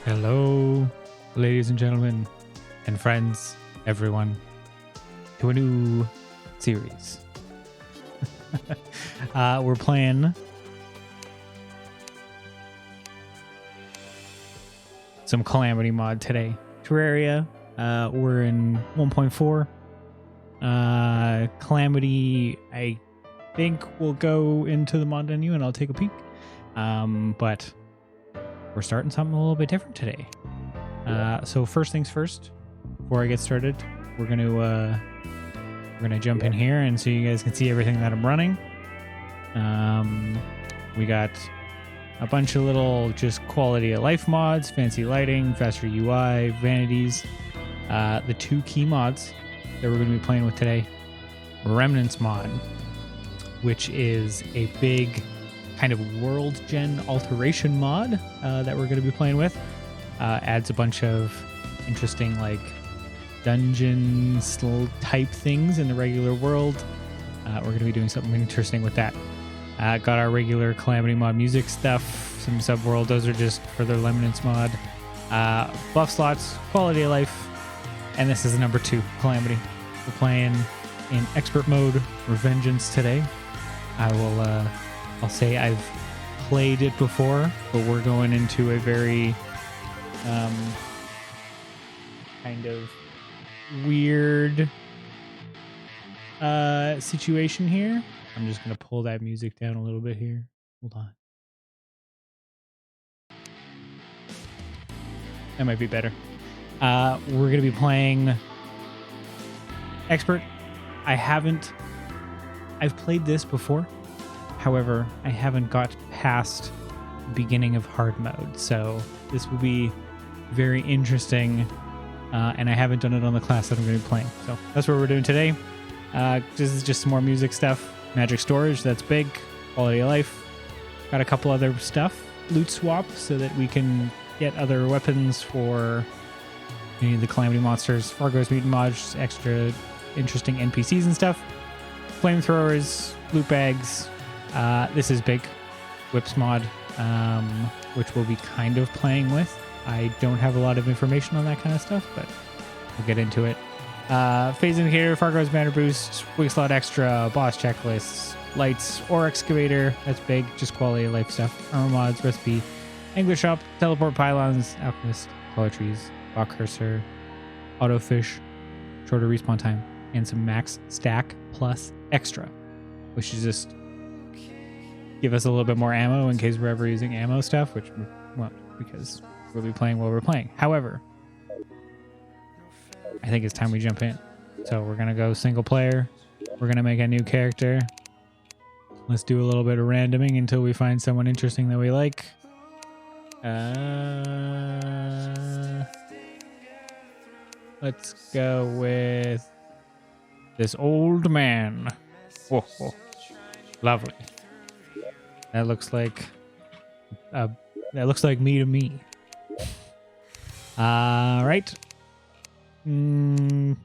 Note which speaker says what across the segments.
Speaker 1: Hello, ladies and gentlemen, and friends, everyone, to a new series. We're playing some Calamity mod today. Terraria, we're in 1.4. Calamity, I think we'll go into the mod menu and I'll take a peek. But we're starting something a little bit different today. So first things first, before I get started, we're gonna jump in here and so you guys can see everything that I'm running. We got a bunch of little just quality of life mods, fancy lighting, faster UI, vanities. The two key mods that we're gonna be playing with today, Remnants mod, which is a big kind of world gen alteration mod that we're going to be playing with. Adds a bunch of interesting like dungeons type things in the regular world. We're going to be doing something interesting with that. Got our regular Calamity mod music stuff, some subworld. Those are just for the Remnants mod. Buff slots, quality of life, and this is number 2 Calamity. We're playing in expert mode, Revengeance today. I'll say I've played it before, but we're going into a very kind of weird situation here. I'm just going to pull that music down a little bit here. Hold on. That might be better. We're going to be playing expert. I've played this before. However, I haven't got past the beginning of hard mode, so this will be very interesting, and I haven't done it on the class that I'm going to be playing. So that's what we're doing today. This is just some more music stuff. Magic storage, that's big. Quality of life. Got a couple other stuff. Loot swap, so that we can get other weapons for any of the Calamity monsters. Fargo's Mutant mods, extra interesting NPCs and stuff. Flamethrowers, loot bags. This is big. Whips mod, which we'll be kind of playing with. I don't have a lot of information on that kind of stuff, but we'll get into it. Phase indicator, Fargo's banner boost, weak slot extra, boss checklists, lights, or excavator. That's big. Just quality of life stuff. Armor mods, recipe, angler shop, teleport pylons, alchemist, color trees, rock cursor, auto fish, shorter respawn time, and some max stack plus extra, which is just give us a little bit more ammo in case we're ever using ammo stuff, which we won't because we'll be playing while we're playing. However, I think it's time we jump in. So we're going to go single player. We're going to make a new character. Let's do a little bit of randoming until we find someone interesting that we like. Let's go with this old man. Whoa, whoa. Lovely. That looks like me to me. Right. Nah.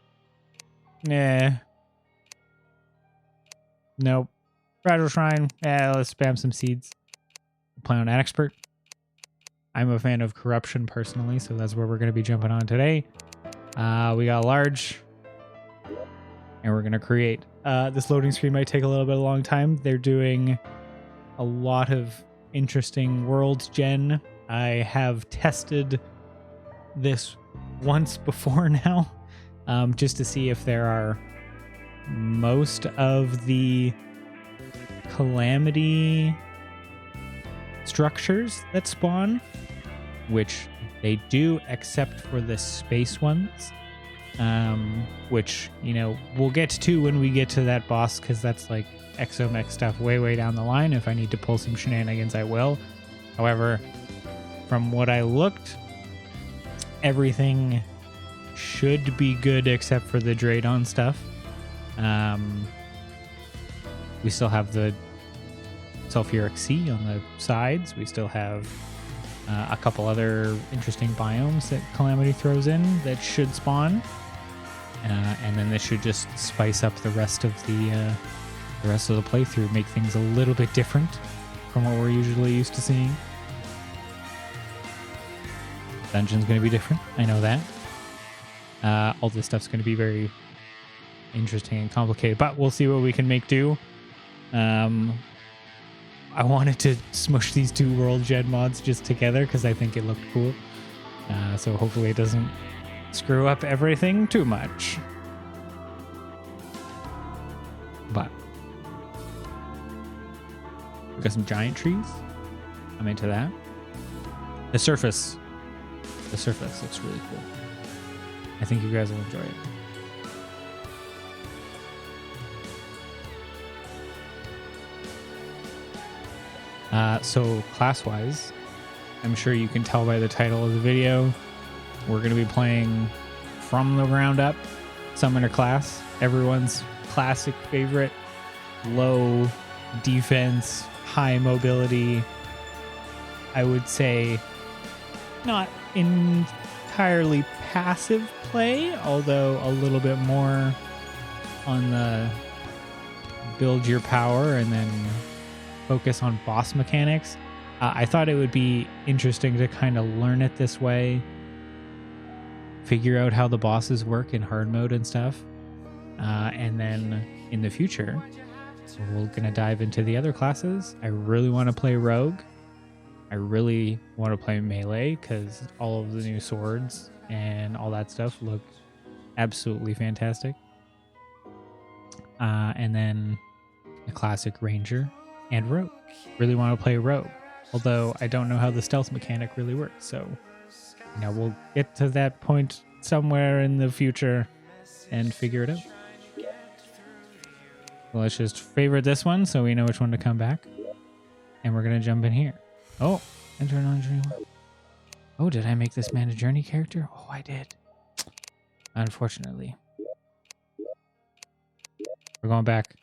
Speaker 1: Nope. Fragile Shrine. Yeah, let's spam some seeds. Play on expert. I'm a fan of corruption personally, so that's where we're going to be jumping on today. We got large, and we're going to create. This loading screen might take a little bit of a long time. They're doing a lot of interesting world gen. I have tested this once before now, just to see if there are most of the Calamity structures that spawn, which they do except for the space ones, which, you know, we'll get to when we get to that boss, because that's like exomech stuff way down the line. If I need to pull some shenanigans, I will. However, from what I looked, everything should be good except for the Draydon stuff. We still have the sulfuric sea on the sides. We still have a couple other interesting biomes that Calamity throws in that should spawn. And then this should just spice up the rest of the playthrough, make things a little bit different from what we're usually used to seeing. Dungeon's going to be different. I know that. All this stuff's going to be very interesting and complicated, but we'll see what we can make do. I wanted to smush these two world gen mods just together because I think it looked cool. So hopefully it doesn't screw up everything too much. But we got some giant trees. I'm into that. The surface looks really cool. I think you guys will enjoy it. So class-wise, I'm sure you can tell by the title of the video, we're going to be playing from the ground up Summoner class. Everyone's classic favorite, low defense, high mobility. I would say not entirely passive play, although a little bit more on the build your power and then focus on boss mechanics. I thought it would be interesting to kind of learn it this way, figure out how the bosses work in hard mode and stuff, and then in the future we're gonna dive into the other classes. I really want to play rogue. I really want to play melee because all of the new swords and all that stuff look absolutely fantastic. And then a classic ranger and rogue. Really want to play rogue, although I don't know how the stealth mechanic really works. So, we'll get to that point somewhere in the future and figure it out. Well, let's just favorite this one so we know which one to come back. And we're going to jump in here. Oh, enter on journey. Oh, did I make this man a journey character? Oh, I did. Unfortunately. We're going back.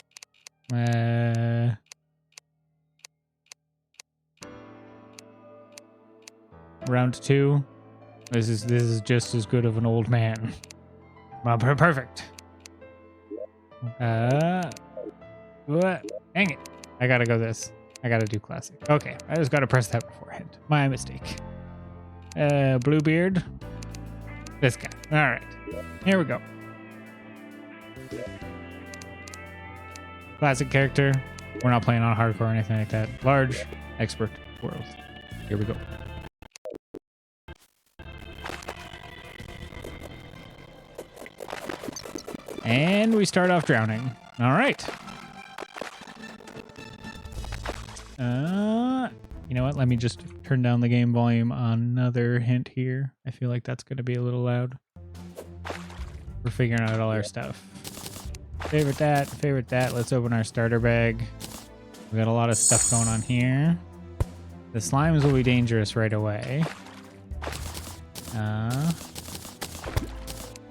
Speaker 1: Round 2. This is just as good of an old man. Well, perfect. What? Dang it. I gotta go this. I gotta do classic. Okay, I just gotta press that beforehand. My mistake. Bluebeard. This guy. All right. Here we go. Classic character. We're not playing on hardcore or anything like that. Large, expert world. Here we go. And we start off drowning. All right. You know what? Let me just turn down the game volume. Another hint here. I feel like that's going to be a little loud. We're figuring out all our stuff. Favorite that. Let's open our starter bag. We got a lot of stuff going on here. The slimes will be dangerous right away.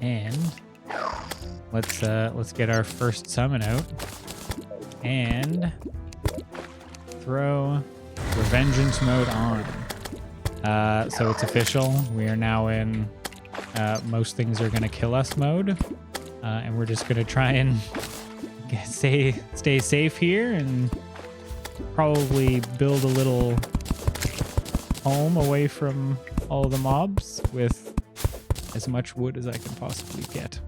Speaker 1: And let's get our first summon out and throw Revengeance mode on. So it's official. We are now in most things are gonna kill us mode, and we're just gonna try and stay safe here and probably build a little home away from all the mobs with as much wood as I can possibly get.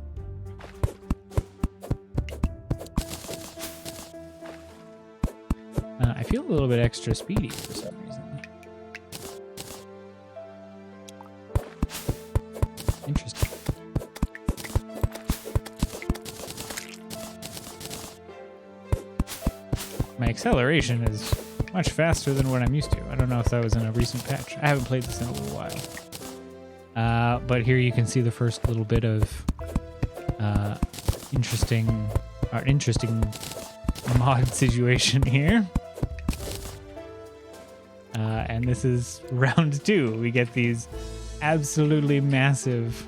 Speaker 1: I feel a little bit extra speedy for some reason. Interesting. My acceleration is much faster than what I'm used to. I don't know if that was in a recent patch. I haven't played this in a little while. But here you can see the first little bit of interesting mod situation here. And this is round 2. We get these absolutely massive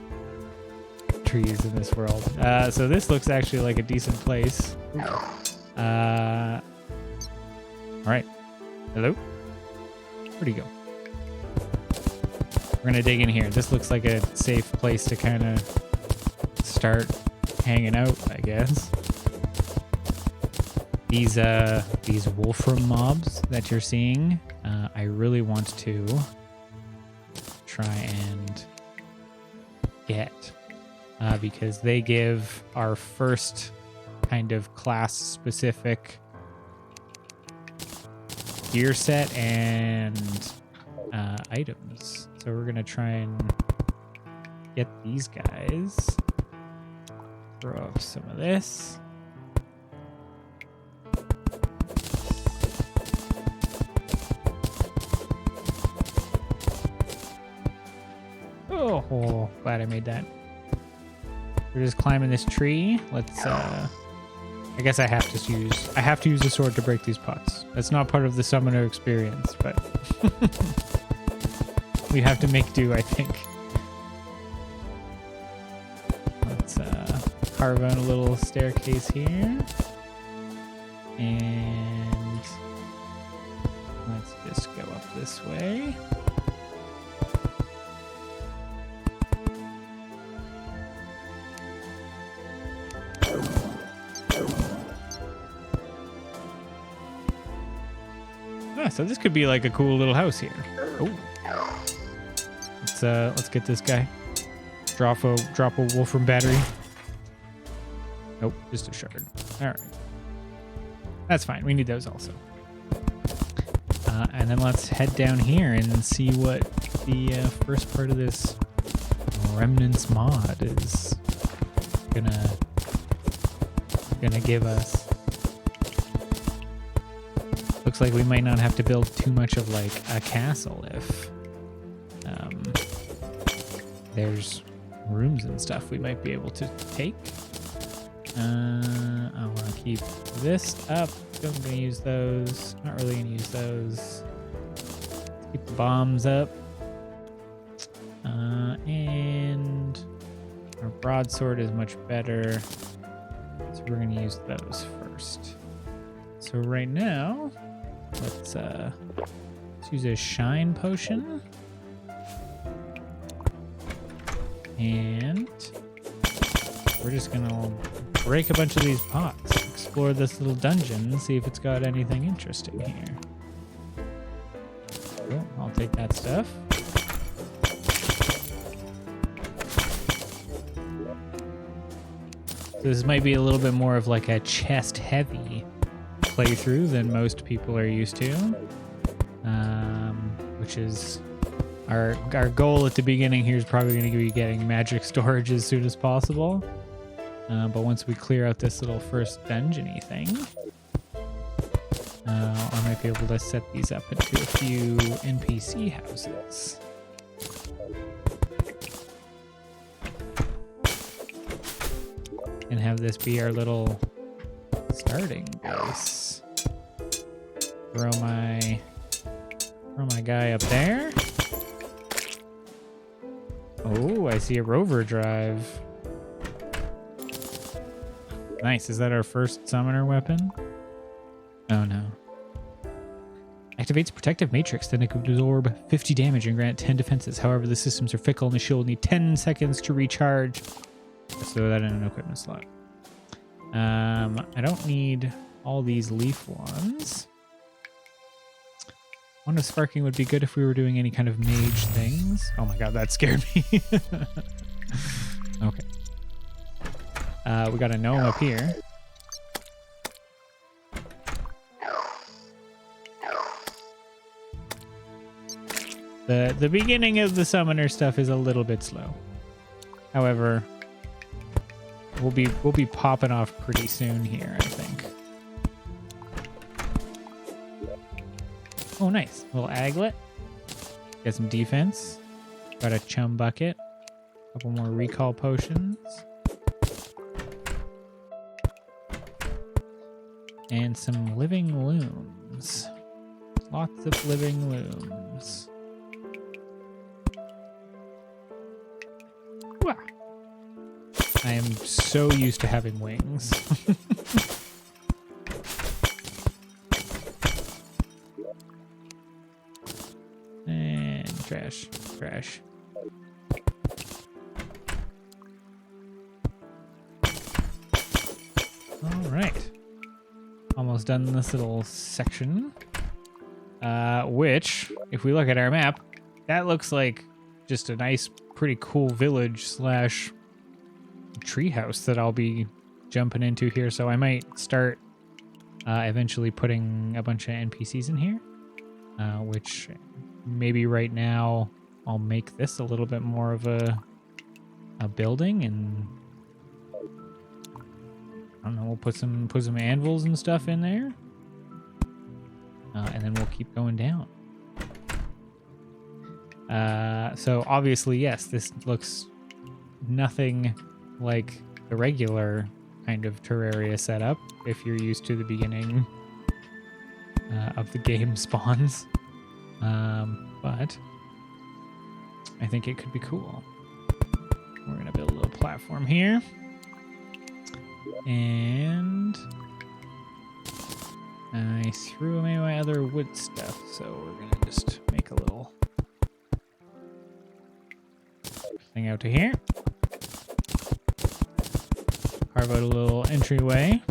Speaker 1: trees in this world. So this looks actually like a decent place. All right. Hello? Where'd he go? We're gonna dig in here. This looks like a safe place to kind of start hanging out, I guess. These Wolfram mobs that you're seeing, I really want to try and get, because they give our first kind of class-specific gear set and items. So we're gonna try and get these guys. Throw up some of this. Oh, glad I made that. We're just climbing this tree. Let's I guess I have to use the sword to break these pots. That's not part of the summoner experience, but we have to make do, I think. Let's carve out a little staircase here. And let's just go up this way. So this could be like a cool little house here. Oh, let's get this guy. Drop a wolfram battery. Nope, just a shard. All right, that's fine. We need those also. And then let's head down here and see what the first part of this Remnants mod is gonna give us. Looks like we might not have to build too much of like a castle if there's rooms and stuff we might be able to take. I want to keep this up. I'm going to use those. Not really going to use those. Keep the bombs up. And our broadsword is much better. So we're going to use those first. So right now, let's use a shine potion. And we're just gonna break a bunch of these pots, explore this little dungeon, see if it's got anything interesting here. Cool, I'll take that stuff. So this might be a little bit more of like a chest heavy playthrough than most people are used to, which is our goal at the beginning here is probably going to be getting magic storage as soon as possible. But once we clear out this little first dungeon-y thing, I might be able to set these up into a few NPC houses. And have this be our little starting base. Throw my guy up there. Oh, I see a rover drive. Nice. Is that our first summoner weapon? Oh no. Activates protective matrix, then it can absorb 50 damage and grant 10 defenses. However, the systems are fickle and the shield will need 10 seconds to recharge. Let's throw that in an equipment slot. I don't need all these leaf ones. One of sparking would be good if we were doing any kind of mage things. Oh my god, that scared me. Okay. We got a gnome up here. The beginning of the summoner stuff is a little bit slow. However, we'll be popping off pretty soon here, I think. Oh, nice. A little aglet. Get some defense. Got a chum bucket. A couple more recall potions. And some living looms. Lots of living looms. Wah. I am so used to having wings. And trash, trash. All right. Almost done this little section. Which, if we look at our map, that looks like just a nice, pretty cool village slash treehouse that I'll be jumping into here. So I might start eventually putting a bunch of NPCs in here, which maybe right now I'll make this a little bit more of a building, and I don't know, we'll put some anvils and stuff in there, and then we'll keep going down. So obviously, yes, this looks nothing like the regular kind of Terraria setup if you're used to the beginning of the game spawns, but I think it could be cool. We're gonna build a little platform here, and I threw away my other wood stuff, so we're gonna just make a little thing out to here. Carve out a little entryway.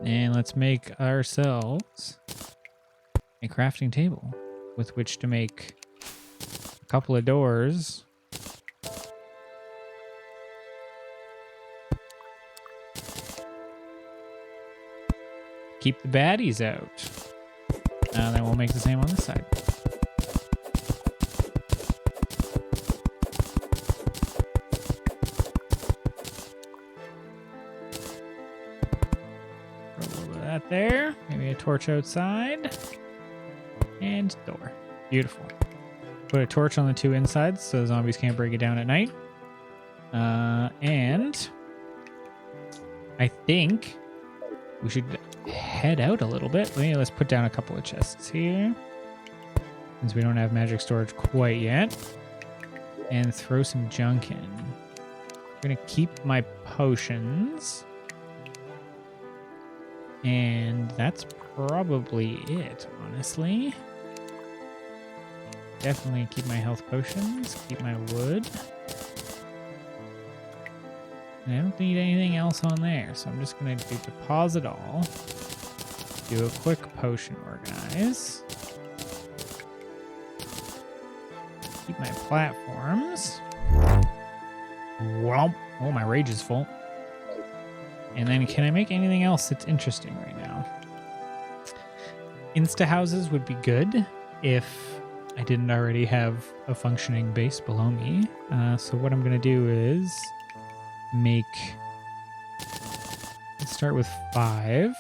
Speaker 1: And let's make ourselves a crafting table with which to make a couple of doors. Keep the baddies out. Then we'll make the same on this side. Throw a little bit of that there. Maybe a torch outside. And door. Beautiful. Put a torch on the two insides so the zombies can't break it down at night. And I think we should head out a little bit. Let's put down a couple of chests here, since we don't have magic storage quite yet, and throw some junk in. I'm gonna keep my potions, and that's probably it, honestly. Definitely keep my health potions, keep my wood. And I don't need anything else on there, so I'm just going to deposit all. Do a quick potion organize. Keep my platforms. Womp. Oh, my rage is full. And then can I make anything else that's interesting right now? Insta houses would be good if I didn't already have a functioning base below me. So what I'm going to do is let's start with 5,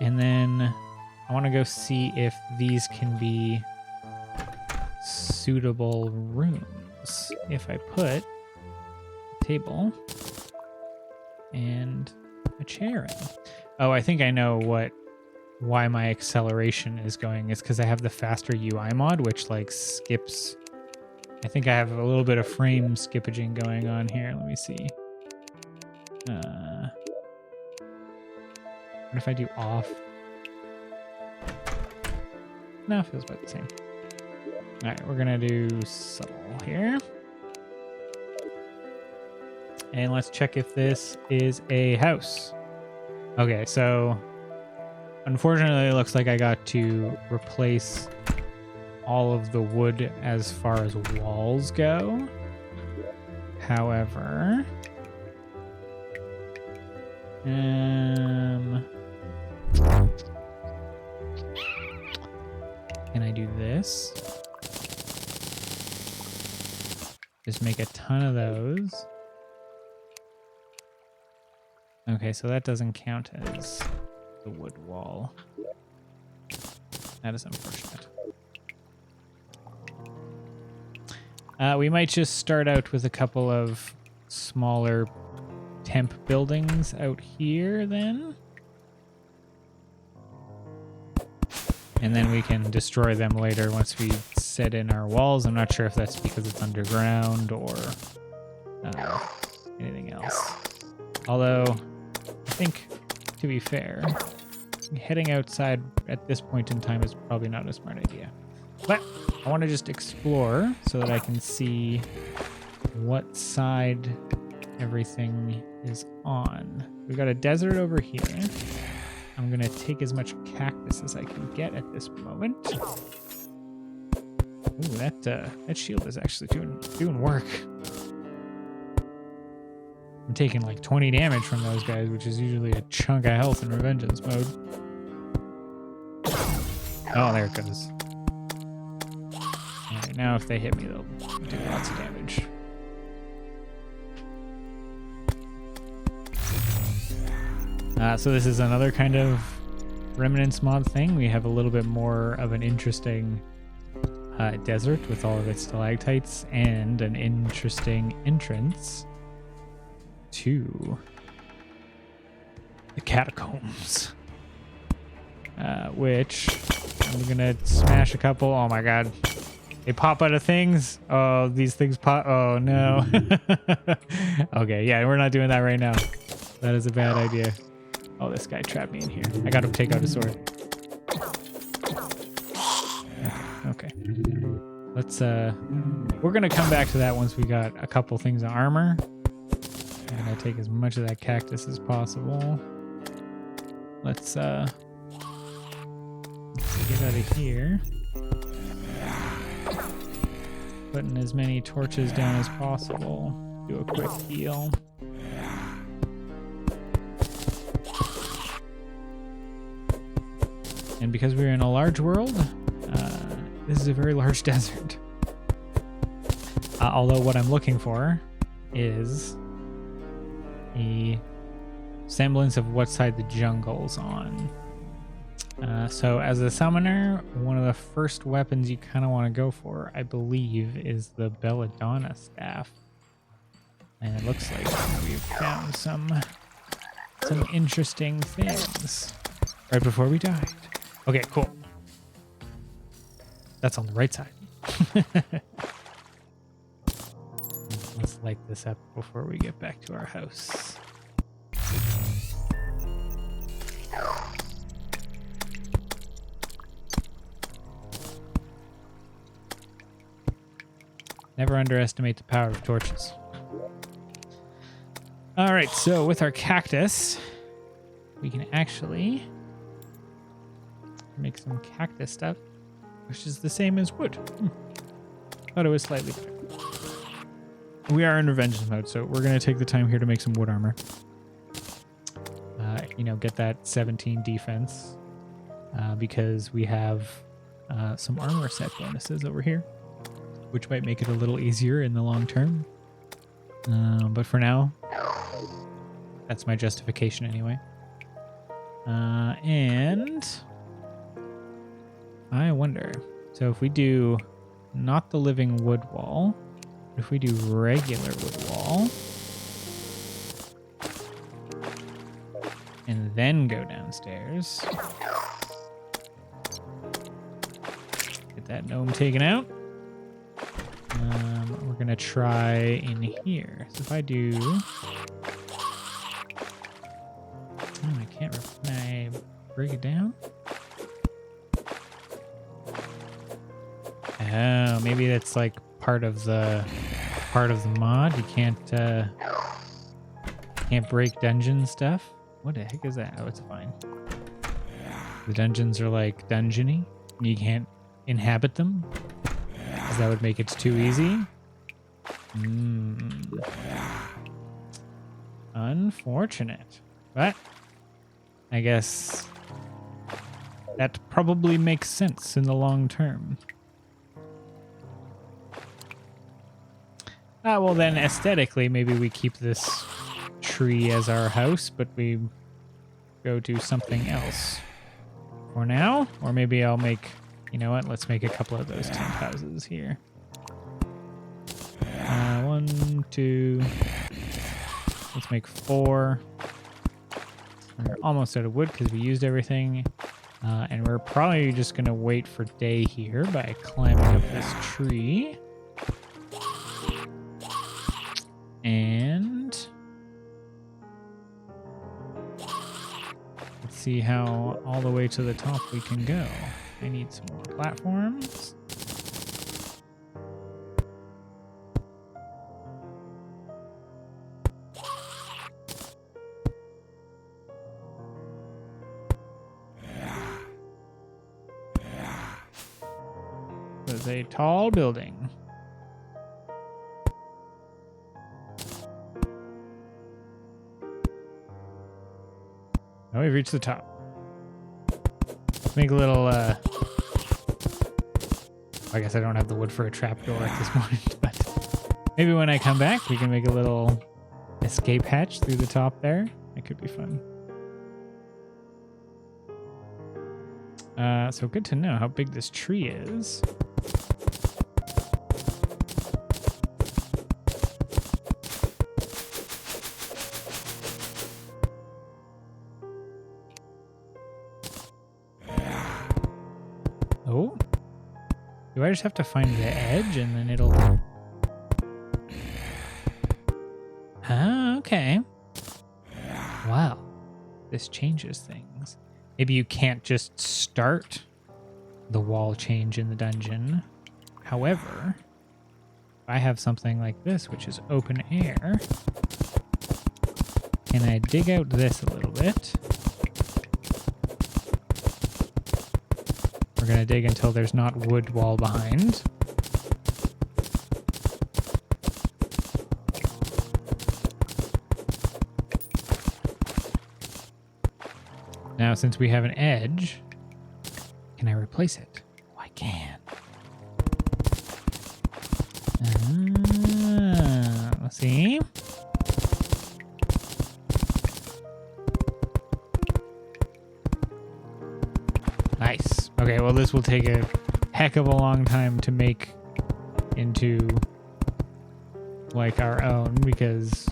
Speaker 1: and then I want to go see if these can be suitable rooms. If I put a table and a chair in. Oh, I think I know why my acceleration is going. It's because I have the faster UI mod, which like skips. I think I have a little bit of frame skippaging going on here. Let me see. What if I do off? No, it feels about the same. All right, we're gonna do subtle here. And let's check if this is a house. Okay, so unfortunately it looks like I got to replace all of the wood as far as walls go. However, can I do this? Just make a ton of those. Okay, so that doesn't count as the wood wall. That is unfortunate. We might just start out with a couple of smaller temp buildings out here then. And then we can destroy them later once we set in our walls. I'm not sure if that's because it's underground or anything else. Although, I think, to be fair, heading outside at this point in time is probably not a smart idea. But I want to just explore so that I can see what side everything is on. We got a desert over here. I'm gonna take as much cactus as I can get at this moment. Ooh, that shield is actually doing work. I'm taking like 20 damage from those guys, which is usually a chunk of health in Revengeance mode. Oh, there it goes. Alright, now if they hit me, they'll do lots of damage. So this is another kind of Remnants mod thing. We have a little bit more of an interesting desert with all of its stalactites and an interesting entrance to the catacombs, which I'm gonna smash a couple. Oh my god, they pop out of things. Oh, these things pop. Oh no. Okay, yeah, we're not doing that right now. That is a bad idea. Oh, this guy trapped me in here. I gotta take out a sword. Okay. Let's we're gonna come back to that once we got a couple things of armor. I'm gonna take as much of that cactus as possible. Let's get out of here. Putting as many torches down as possible. Do a quick heal. And because we're in a large world, this is a very large desert. Although what I'm looking for is a semblance of what side the jungle's on. So as a summoner, one of the first weapons you kind of want to go for, I believe, is the Belladonna staff. And it looks like we've found some interesting things right before we died. Okay, cool. That's on the right side. Let's light this up before we get back to our house. Never underestimate the power of torches. All right, so with our cactus, we can actually make some cactus stuff, which is the same as wood. Thought it was slightly better. We are in Revengeance mode, so we're going to take the time here to make some wood armor. Get that 17 defense because we have some armor set bonuses over here, which might make it a little easier in the long term. But for now, that's my justification anyway. And I wonder, so if we do not the living wood wall, if we do regular wood wall, and then go downstairs, get that gnome taken out. We're gonna try in here. So if I do, I can't. Can I break it down? Oh, maybe that's like part of the mod. You can't break dungeon stuff. What the heck is that? Oh, it's fine. The dungeons are like dungeony. You can't inhabit them, because that would make it too easy. Unfortunate. But I guess that probably makes sense in the long term. Well then, aesthetically, maybe we keep this tree as our house, but we go do something else for now. Or maybe I'll make, you know what, let's make a couple of those tent houses here. 1, 2, let's make 4. We're almost out of wood because we used everything. And we're probably just going to wait for day here by climbing up this tree. And let's see how all the way to the top we can go. I need some more platforms. is a tall building. Oh, we've reached the top. Let's make a little, I guess I don't have the wood for a trapdoor at this moment, but maybe when I come back, we can make a little escape hatch through the top there. It could be fun. So good to know how big this tree is. Oh, do I just have to find the edge and then it'll... Ah, okay. Wow, this changes things. Maybe you can't just start the wall change in the dungeon. However, if I have something like this, which is open air, can I dig out this a little bit? We're going to dig until there's not wood wall behind. Now, since we have an edge, can I replace it? Oh, I can. Let's see. Nice. Okay, well, this will take a heck of a long time to make into, like, our own, because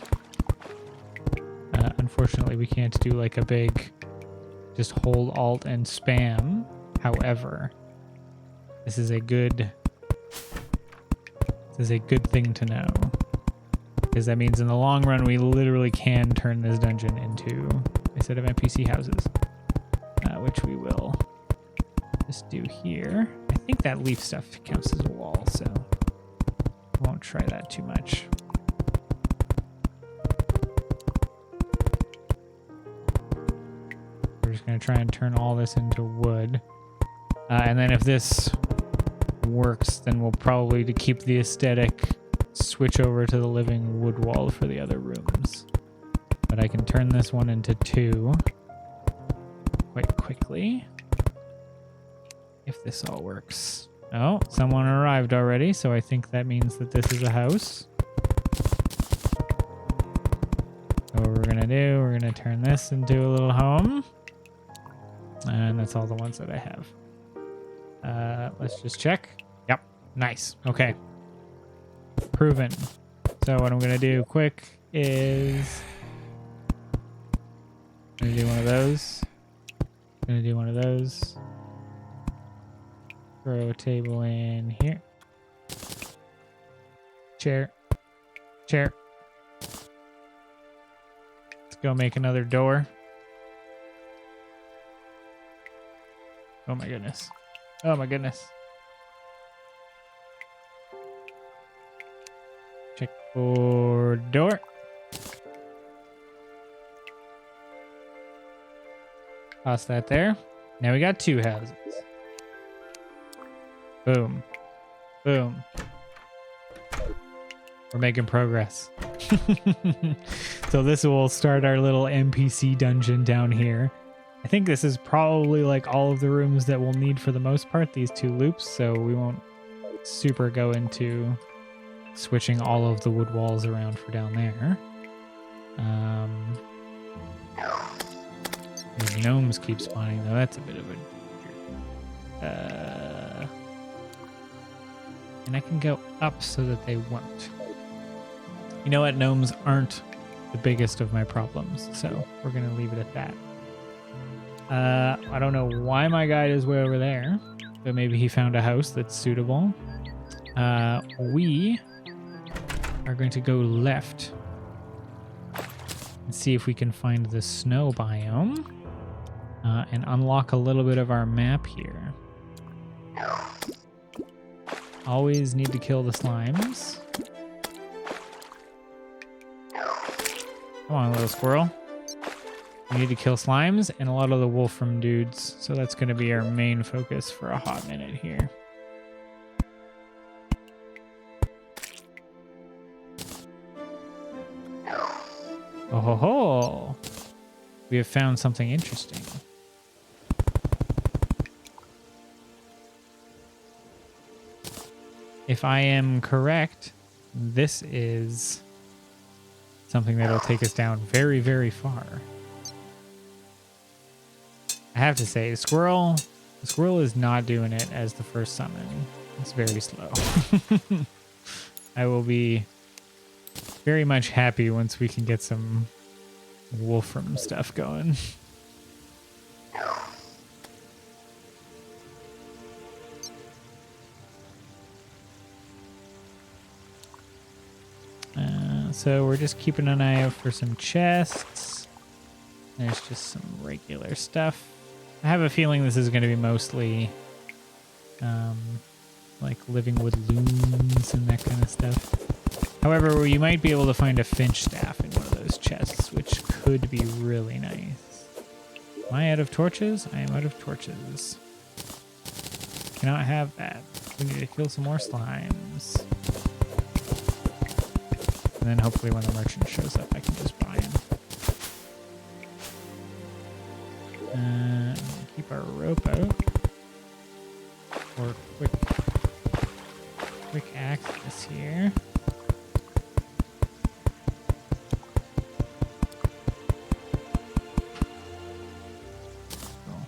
Speaker 1: unfortunately we can't do, like, a big... just hold Alt and spam. However, this is a good thing to know, because that means in the long run we literally can turn this dungeon into a set of NPC houses, which we will just do here. I think that leaf stuff counts as a wall, so I won't try that too much. Going to try and turn all this into wood, and then if this works, then we'll probably, to keep the aesthetic, switch over to the living wood wall for the other rooms. But I can turn this one into 2 quite quickly if this all works. Oh, someone arrived already, so I think that means that this is a house. So what we're gonna do, we're gonna turn this into a little home. And that's all the ones that I have. Let's just check. Yep. Nice. Okay. Proven. So what I'm going to do quick is... I'm going to do one of those. Going to do one of those. Throw a table in here. Chair. Chair. Let's go make another door. Oh my goodness. Oh my goodness. Check for door. Toss that there. Now we got 2 houses. Boom. Boom. We're making progress. So this will start our little NPC dungeon down here. I think this is probably like all of the rooms that we'll need for the most part, these 2 loops, so we won't super go into switching all of the wood walls around for down there. These gnomes keep spawning, though. That's a bit of a... and I can go up so that they won't. You know what? Gnomes aren't the biggest of my problems, so we're going to leave it at that. I don't know why my guide is way over there, but maybe he found a house that's suitable. We are going to go left and see if we can find the snow biome and unlock a little bit of our map here. Always need to kill the slimes. Come on, little squirrel. We need to kill slimes and a lot of the wolfram dudes, so that's going to be our main focus for a hot minute here. Oh ho ho! We have found something interesting. If I am correct, this is something that'll take us down very, very far. I have to say, the squirrel is not doing it as the first summon. It's very slow. I will be very much happy once we can get some Wolfram stuff going. So we're just keeping an eye out for some chests. There's just some regular stuff. I have a feeling this is going to be mostly like living wood looms and that kind of stuff. However, you might be able to find a finch staff in one of those chests, which could be really nice. Am I out of torches? I am out of torches. Cannot have that. We need to kill some more slimes. And then hopefully when the merchant shows up, I can just buy him. Keep our rope out. For quick access here. Cool.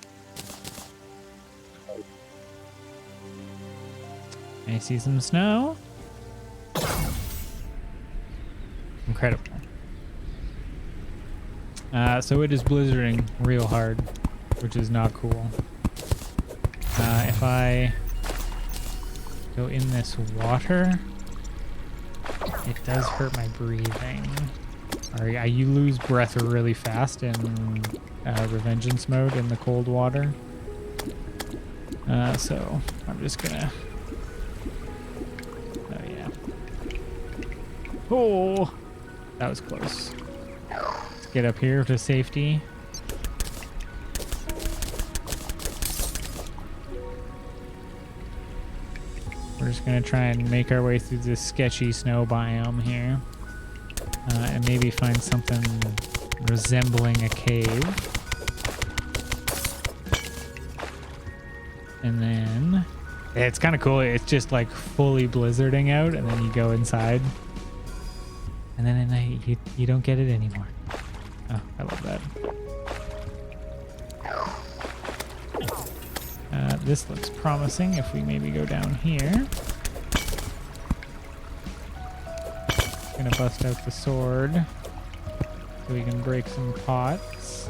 Speaker 1: I see some snow. Incredible. So it is blizzarding real hard, which is not cool. If I go in this water, it does hurt my breathing. You lose breath really fast in Revengeance mode in the cold water. So I'm just gonna... Oh yeah. Oh! That was close. Let's get up here to safety. We're just gonna try and make our way through this sketchy snow biome here. And maybe find something resembling a cave. And then... It's kind of cool. It's just like fully blizzarding out and then you go inside. And then at night, you don't get it anymore. Oh, I love that. This looks promising if we maybe go down here. Gonna bust out the sword so we can break some pots.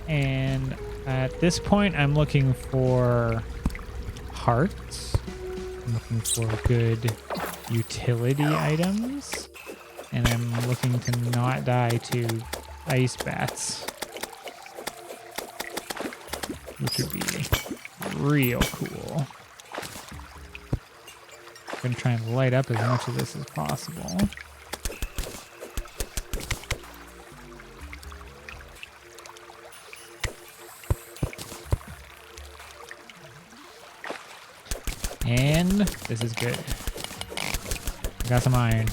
Speaker 1: And at this point, I'm looking for hearts. I'm looking for good utility items, and I'm looking to not die to ice bats, which would be real cool. I'm gonna try and light up as much of this as possible. And this is good. Got some iron.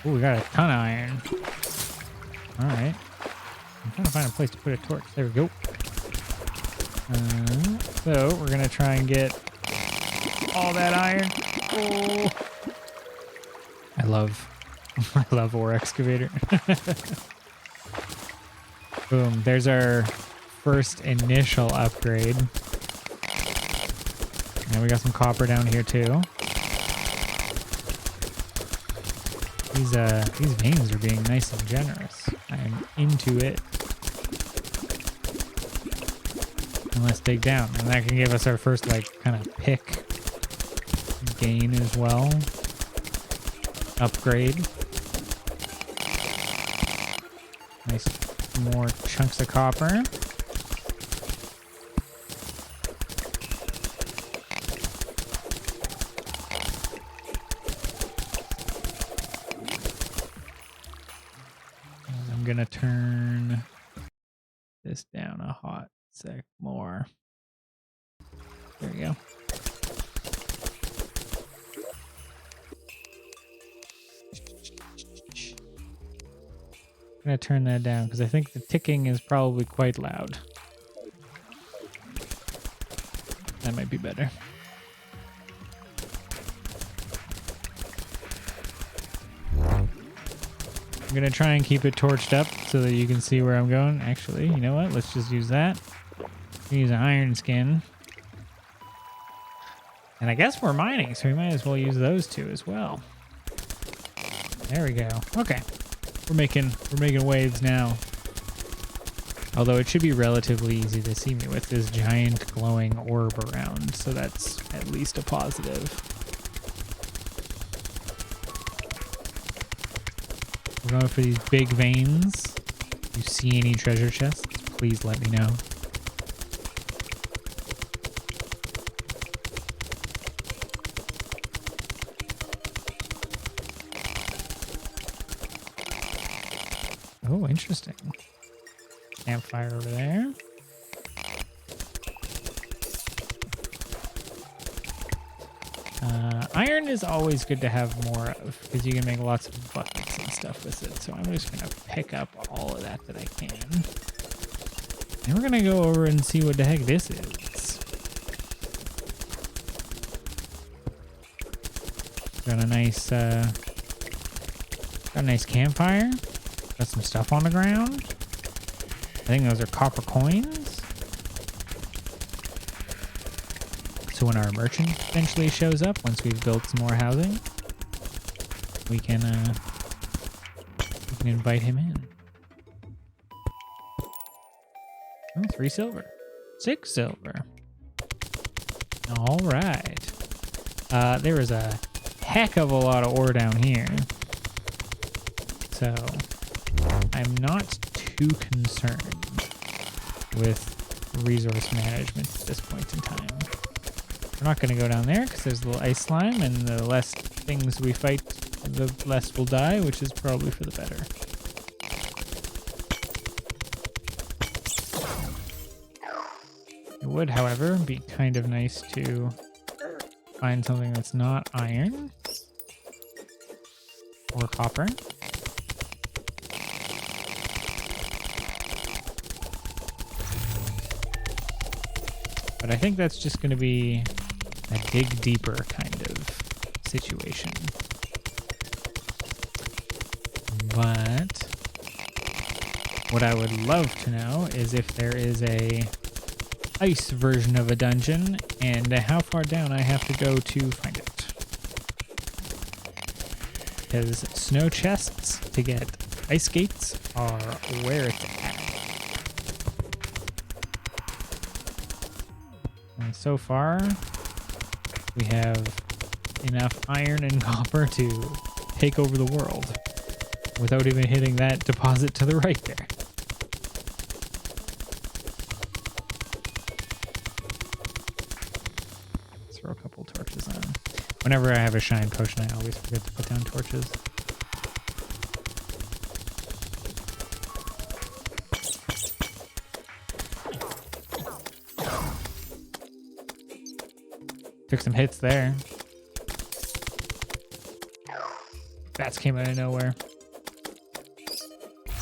Speaker 1: Ooh, we got a ton of iron. Alright. I'm trying to find a place to put a torch. There we go. So, we're going to try and get all that iron. Oh. I love ore excavator. Boom. There's our first initial upgrade. And we got some copper down here too. These veins are being nice and generous. I'm into it. And let's dig down. And that can give us our first, like, kind of pick gain as well. Upgrade. Nice more chunks of copper. I'm gonna turn this down a hot sec more. There we go. I'm gonna turn that down because I think the ticking is probably quite loud. That might be better. I'm gonna try and keep it torched up so that you can see where I'm going. Actually, you know what? Let's just use that. Use an iron skin. And I guess we're mining, so we might as well use those two as well. There we go. Okay. We're making waves now. Although it should be relatively easy to see me with this giant glowing orb around, so that's at least a positive. We're going for these big veins. If you see any treasure chests, please let me know. Oh, interesting. Campfire over there. Iron is always good to have more of because you can make lots of buckets and stuff with it. So I'm just going to pick up all of that I can. And we're going to go over and see what the heck this is. Got a nice campfire. Got some stuff on the ground. I think those are copper coins. So when our merchant eventually shows up, once we've built some more housing, we can invite him in. Oh, 3 silver. 6 silver. All right. There is a heck of a lot of ore down here. So I'm not too concerned with resource management at this point in time. We're not going to go down there because there's a little ice slime, and the less things we fight, the less we'll die, which is probably for the better. It would, however, be kind of nice to find something that's not iron or copper. But I think that's just going to be a dig deeper kind of situation. But what I would love to know is if there is a ice version of a dungeon and how far down I have to go to find it. Because snow chests to get ice skates are where it's at. And so far, we have enough iron and copper to take over the world without even hitting that deposit to the right there. Let's throw a couple torches on. Whenever I have a shine potion, I always forget to put down torches. Took some hits there. Bats came out of nowhere.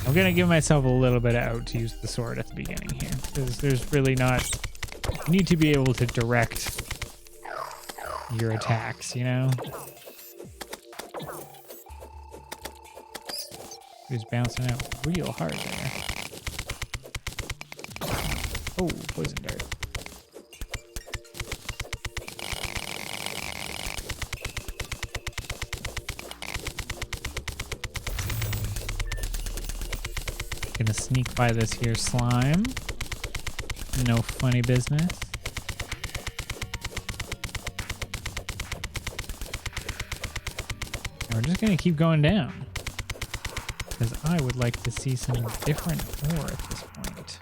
Speaker 1: I'm gonna give myself a little bit out to use the sword at the beginning here, because there's really not. You need to be able to direct your attacks, you know? Who's bouncing out real hard there? Oh, poison dart. Gonna sneak by this here slime. No funny business. And we're just gonna keep going down, because I would like to see some different ore at this point.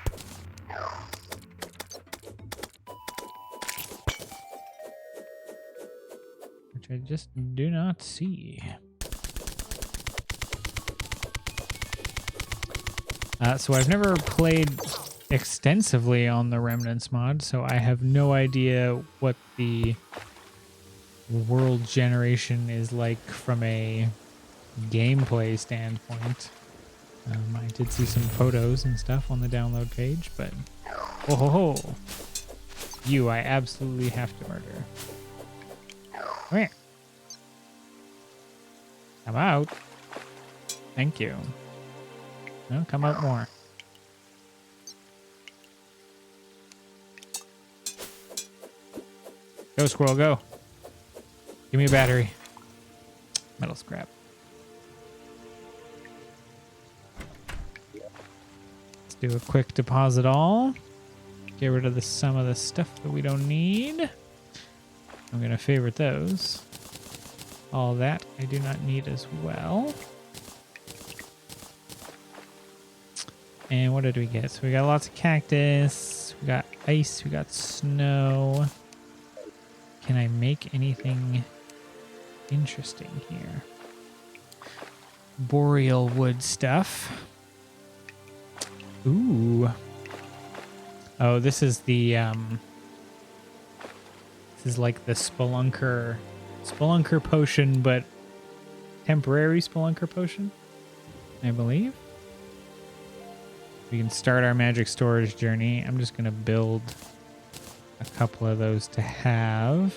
Speaker 1: Which I just do not see. So I've never played extensively on the Remnants mod, so I have no idea what the world generation is like from a gameplay standpoint. I did see some photos and stuff on the download page, but oh ho ho, you I absolutely have to murder. Come here. Come out. Thank you. No, come out more. Go, squirrel, go. Give me a battery. Metal scrap. Let's do a quick deposit all. Get rid of some of the stuff that we don't need. I'm going to favorite those. All that I do not need as well. And what did we get? So we got lots of cactus. We got ice. We got snow. Can I make anything interesting here? Boreal wood stuff. Ooh. Oh, this is the this is like the spelunker potion, but temporary spelunker potion, I believe. We can start our magic storage journey. I'm just gonna build a couple of those to have,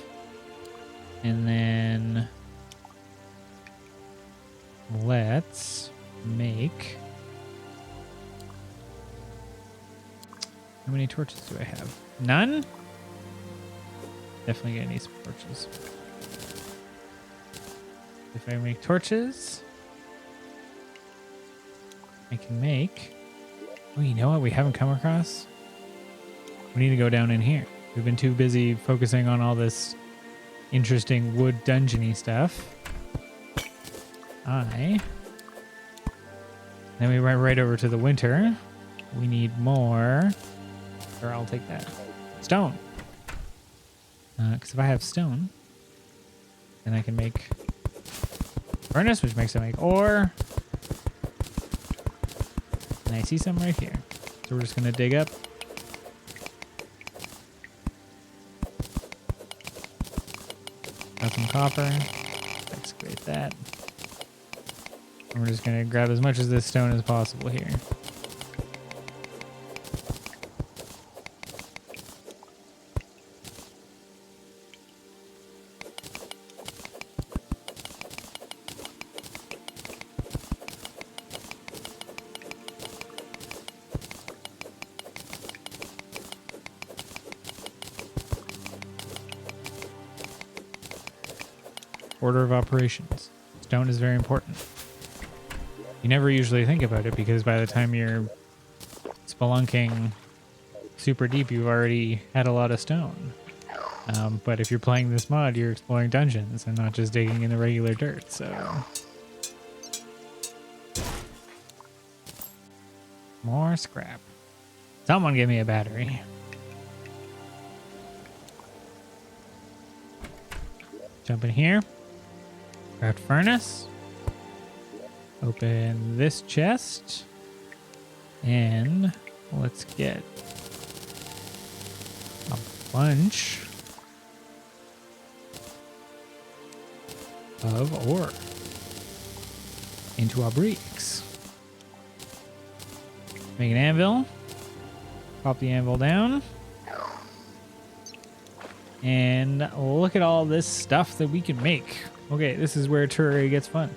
Speaker 1: and then let's make. How many torches do I have? None? Definitely gonna need some torches. If I make torches, I can make. Oh, you know what we haven't come across? We need to go down in here. We've been too busy focusing on all this interesting wood dungeony stuff. Then we went right over to the winter. We need more. Or I'll take that. Stone. Because if I have stone, then I can make furnace, which makes it make ore. And I see some right here. So we're just going to dig up. Got some copper. Excavate that. And we're just going to grab as much of this stone as possible here. Order of operations. Stone is very important. You never usually think about it because by the time you're spelunking super deep, you've already had a lot of stone. But if you're playing this mod, you're exploring dungeons and not just digging in the regular dirt, so... More scrap. Someone give me a battery. Jump in here. Craft furnace. Open this chest. And let's get a bunch of ore into our bricks. Make an anvil. Pop the anvil down. And look at all this stuff that we can make. Okay, this is where Terraria gets fun.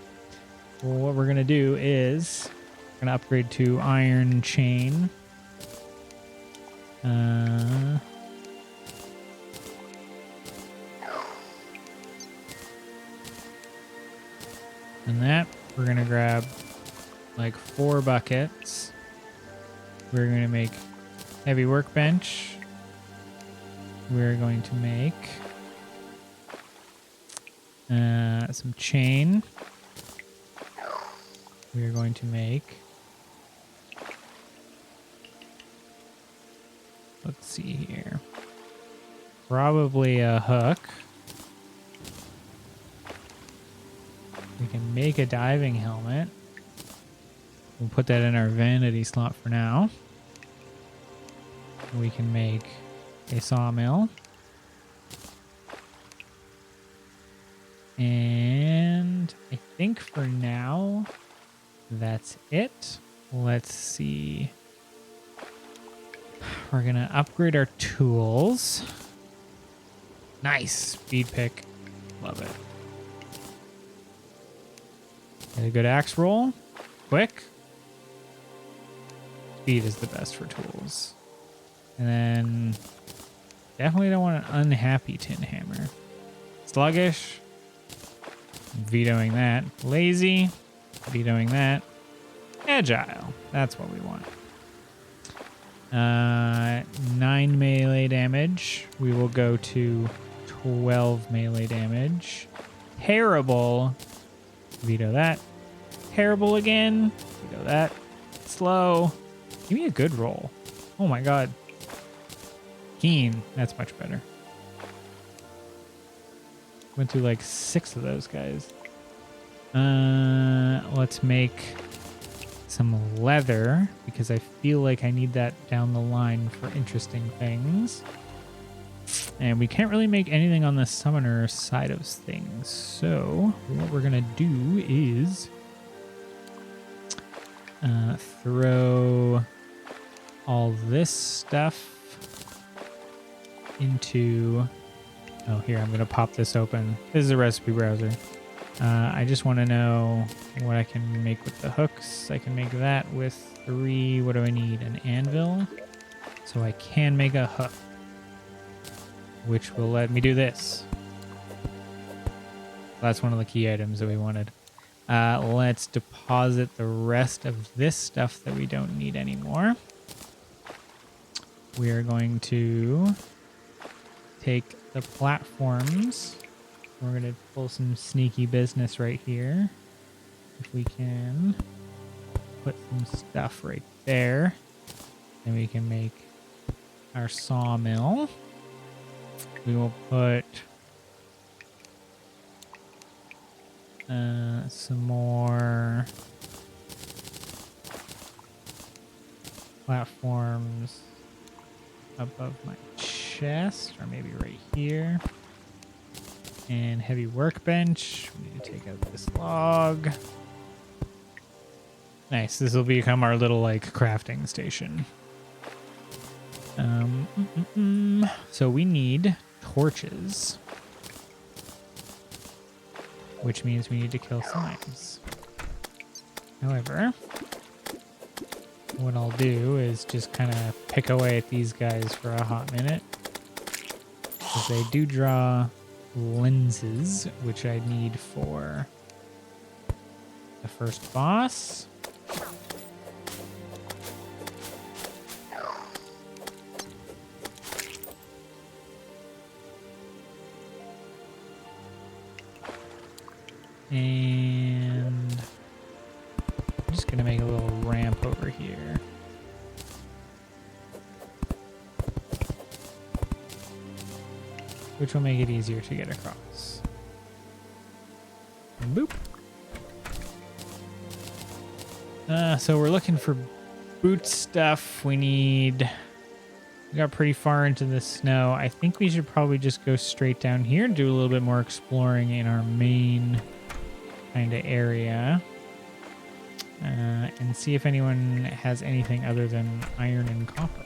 Speaker 1: Well, what we're going to do is we're going to upgrade to iron chain. And that, we're going to grab like 4 buckets. We're going to make heavy workbench. We're going to make some chain. We're going to make, let's see here, probably a hook. We can make a diving helmet. We'll put that in our vanity slot for now. We can make a sawmill. And I think for now, that's it. let's see. We're going to upgrade our tools. Nice. Speed pick. Love it. Get a good axe roll. Quick. Speed is the best for tools. And then definitely don't want an unhappy tin hammer. Sluggish. Vetoing that. Lazy. Vetoing that. Agile. That's what we want. 9 melee damage. We will go to 12 melee damage. Terrible. Veto that. Terrible again. Veto that. Slow. Give me a good roll. Oh my god. Keen. That's much better. Went through like 6 of those guys. Let's make some leather because I feel like I need that down the line for interesting things. And we can't really make anything on the summoner side of things. So what we're going to do is throw all this stuff into... Oh, here, I'm going to pop this open. This is a recipe browser. I just want to know what I can make with the hooks. I can make that with 3. What do I need? An anvil. So I can make a hook, which will let me do this. That's one of the key items that we wanted. Let's deposit the rest of this stuff that we don't need anymore. We are going to take the platforms. We're going to pull some sneaky business right here. If we can put some stuff right there, then we can make our sawmill. We will put some more platforms above my chest, or maybe right here. And heavy workbench. We need to take out this log. Nice. This will become our little like crafting station. So we need torches, which means we need to kill slimes. However, what I'll do is just kind of pick away at these guys for a hot minute, because they do draw lenses, which I need for the first boss. And I'm just gonna make a little ramp over here. Which will make it easier to get across. Boop. So we're looking for boot stuff. We got pretty far into the snow. I think we should probably just go straight down here and do a little bit more exploring in our main kind of area. And see if anyone has anything other than iron and copper.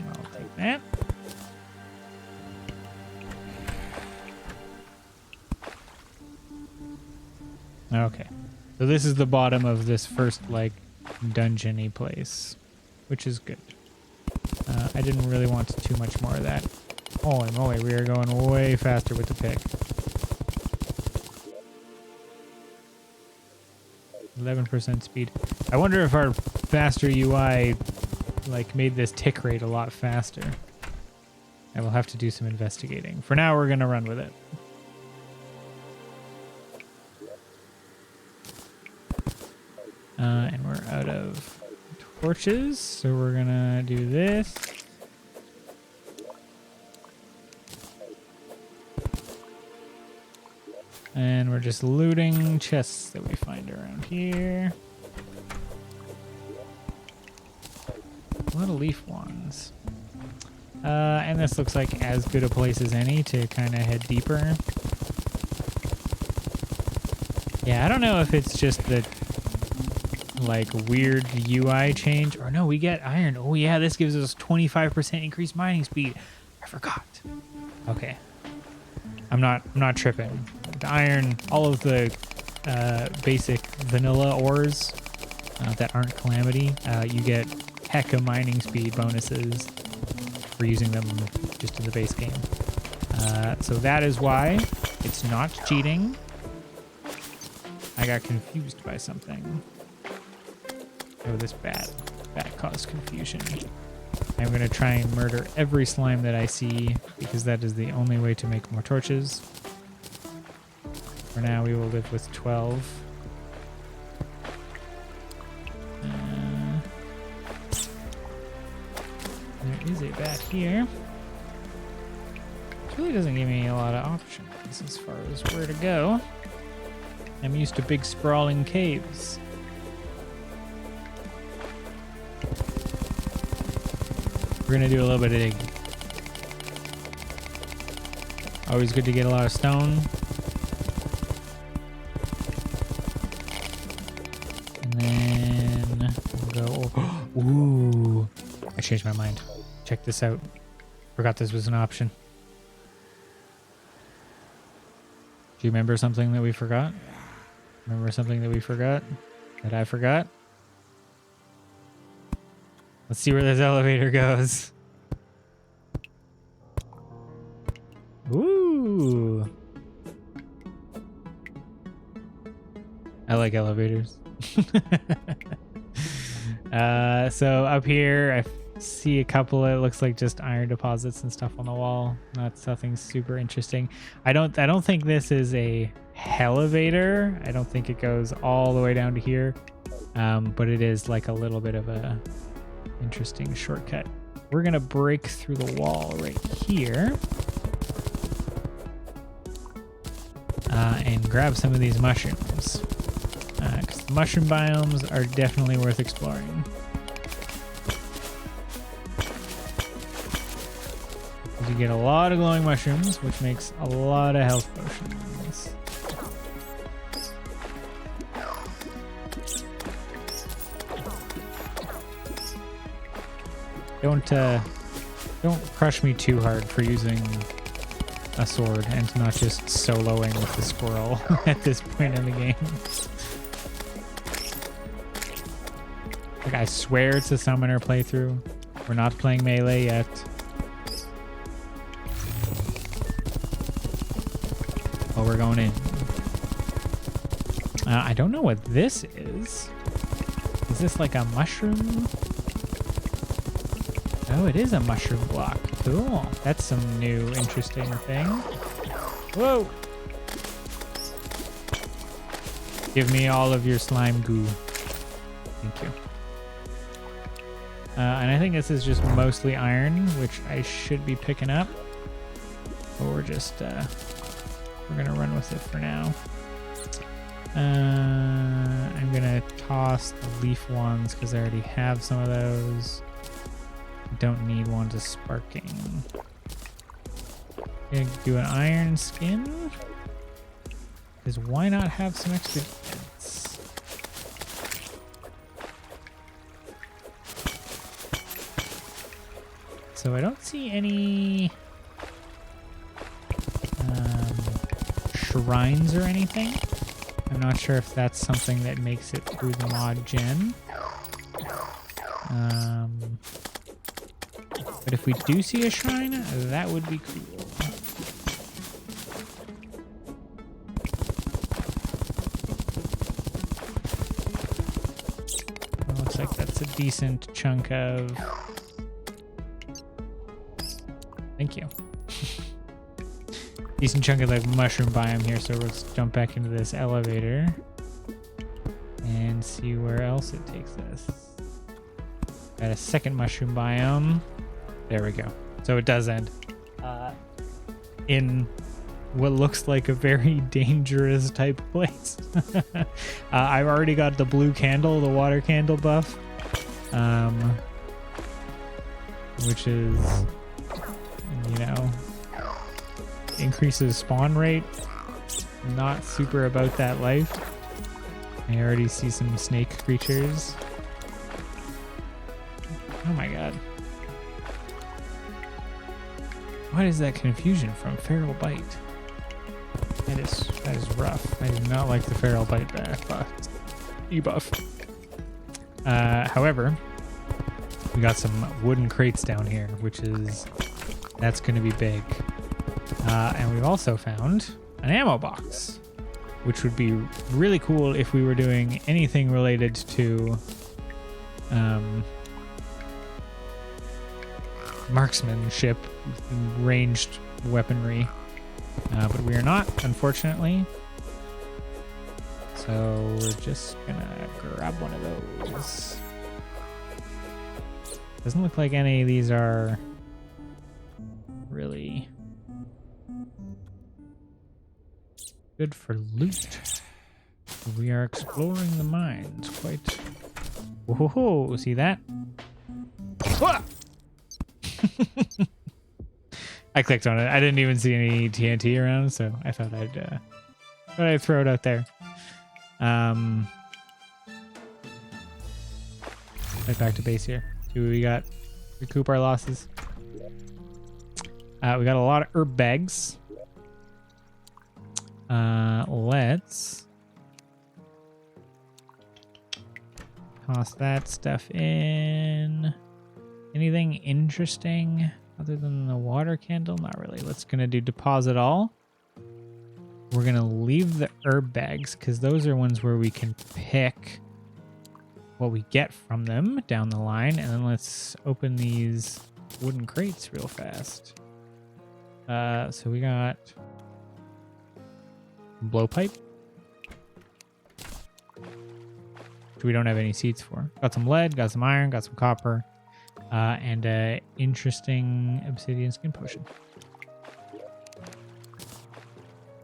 Speaker 1: I'll take that. Okay. So this is the bottom of this first, like, dungeon-y place, which is good. I didn't really want too much more of that. Holy moly, we are going way faster with the pick. 11% speed. I wonder if our faster UI like made this tick rate a lot faster. I will have to do some investigating. For now, we're gonna run with it. And we're out of torches, so we're gonna do this. And we're just looting chests that we find around here. A lot of leaf wands. And this looks like as good a place as any to kind of head deeper. Yeah, I don't know if it's just the like weird UI change, or no, we get iron. Oh yeah, this gives us 25% increased mining speed. I forgot. Okay, I'm not tripping. The iron, all of the basic vanilla ores that aren't Calamity, you get hecka mining speed bonuses for using them just in the base game. So that is why it's not cheating. I got confused by something. Oh, this bat caused confusion. I'm going to try and murder every slime that I see because that is the only way to make more torches. For now, we will live with 12. There is a bat here. It really doesn't give me a lot of options as far as where to go. I'm used to big sprawling caves. We're gonna do a little bit of digging. Always good to get a lot of stone. And then we'll go. Oh, ooh! I changed my mind. Check this out. Forgot this was an option. Do you remember something that we forgot? Remember something that we forgot? That I forgot? Let's see where this elevator goes. Ooh. I like elevators. So up here, I see a couple. It looks like just iron deposits and stuff on the wall. That's nothing super interesting. I don't think this is a elevator. I don't think it goes all the way down to here. But it is like a little bit of a interesting shortcut. We're gonna break through the wall right here and grab some of these mushrooms because the mushroom biomes are definitely worth exploring. You get a lot of glowing mushrooms, which makes a lot of health potions. Don't crush me too hard for using a sword and not just soloing with the squirrel at this point in the game. Like, I swear it's a summoner playthrough. We're not playing melee yet. Oh, we're going in. I don't know what this is. Is this like a mushroom? Oh, it is a mushroom block. Cool. That's some new interesting thing. Whoa! Give me all of your slime goo. Thank you. And I think this is just mostly iron, which I should be picking up. But we're just, we're gonna run with it for now. I'm gonna toss the leaf ones because I already have some of those. Don't need one to sparking. Gonna do an iron skin. Because why not have some extra defense? So I don't see any shrines or anything. I'm not sure if that's something that makes it through the mod gen. But if we do see a shrine, that would be cool. It looks like that's a decent chunk of... Thank you. Decent chunk of the mushroom biome here, so let's jump back into this elevator and see where else it takes us. Got a second mushroom biome. There we go. So it does end in what looks like a very dangerous type place. I've already got the blue candle, the water candle buff, which is, you know, increases spawn rate. Not super about that life. I already see some snake creatures. Oh my god. What is that confusion from? Feral bite. That is rough. I do not like the feral bite debuff. However, we got some wooden crates down here, that's going to be big. And we've also found an ammo box, which would be really cool if we were doing anything related to marksmanship, ranged weaponry. But we are not, unfortunately. So we're just gonna grab one of those. Doesn't look like any of these are really good for loot. We are exploring the mines quite. Whoa, see that? I clicked on it. I didn't even see any TNT around, so I thought I'd throw it out there. Right back to base here. See what we got. Recoup our losses. We got a lot of herb bags. Let's toss that stuff in. Anything interesting other than the water candle? Not really. Let's gonna do deposit all. We're gonna leave the herb bags because those are ones where we can pick what we get from them down the line. And then let's open these wooden crates real fast. So we got blowpipe, which we don't have any seeds for. Got some lead, got some iron, got some copper, and a interesting obsidian skin potion.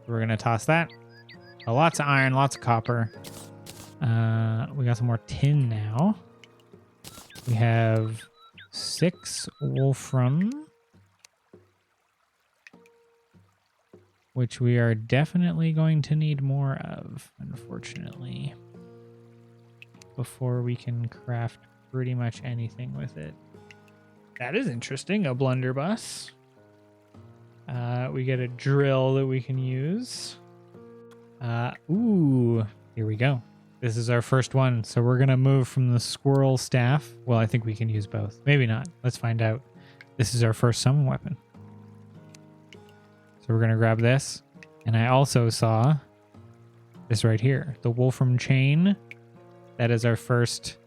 Speaker 1: We're gonna toss that. Lots of iron, lots of copper. We got some more tin now. We have 6 wolfram, which we are definitely going to need more of, unfortunately, before we can craft pretty much anything with it. That is interesting, a blunderbuss. We get a drill that we can use. Ooh, here we go. This is our first one. So we're going to move from the squirrel staff. Well, I think we can use both. Maybe not. Let's find out. This is our first summon weapon. So we're going to grab this. And I also saw this right here. The Wolfram chain. That is our first.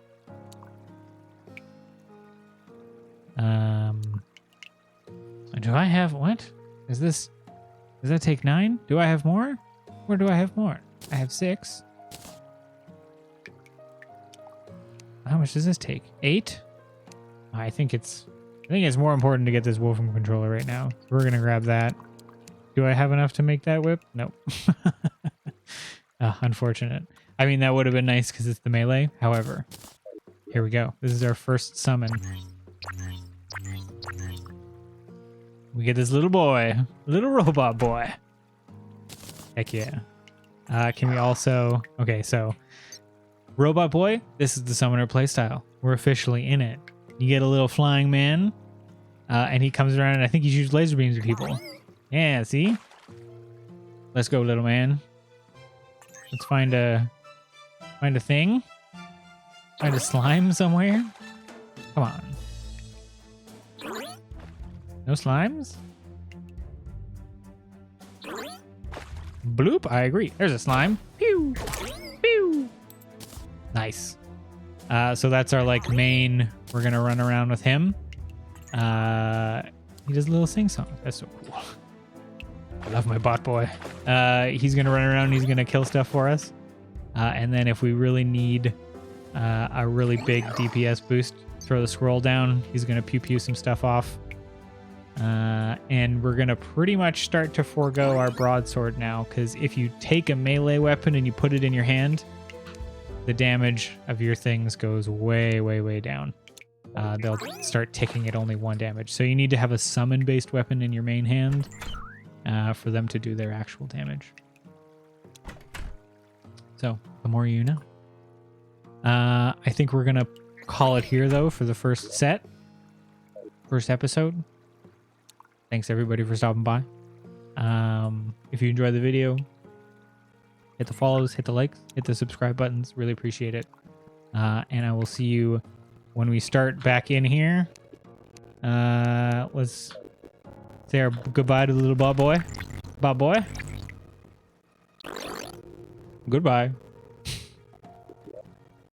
Speaker 1: Do I have what? Is this? Does that take 9? Do I have more? Or do I have more? I have 6. How much does this take? 8? I think it's more important to get this Wolfram controller right now. We're gonna grab that. Do I have enough to make that whip? Nope. Unfortunate. I mean, that would have been nice because it's the melee. However, here we go. This is our first summon. We get this little boy, little robot boy. Heck yeah. Can we also... Okay, so robot boy, this is the summoner playstyle. We're officially in it. You get a little flying man, and he comes around, and I think he shoots laser beams at people. Yeah, see? Let's go, little man. Let's find a thing. Find a slime somewhere. Come on. No slimes? Bloop, I agree. There's a slime. Pew! Pew! Nice. So that's our like main. We're gonna run around with him. He does a little sing song. That's so cool. I love my bot boy. He's gonna run around. He's gonna kill stuff for us. And then if we really need a really big DPS boost, throw the scroll down. He's gonna pew pew some stuff off. And we're gonna pretty much start to forego our broadsword now, because if you take a melee weapon and you put it in your hand, the damage of your things goes way, way, way down. They'll start ticking at only 1 damage. So you need to have a summon-based weapon in your main hand for them to do their actual damage. So The more you know. I think we're gonna call it here though for the first episode. Thanks everybody for stopping by. If you enjoyed the video, hit the follows, hit the likes, hit the subscribe buttons. Really appreciate it. And I will see you when we start back in here. Let's say our goodbye to the little bot boy. Bot boy. Goodbye.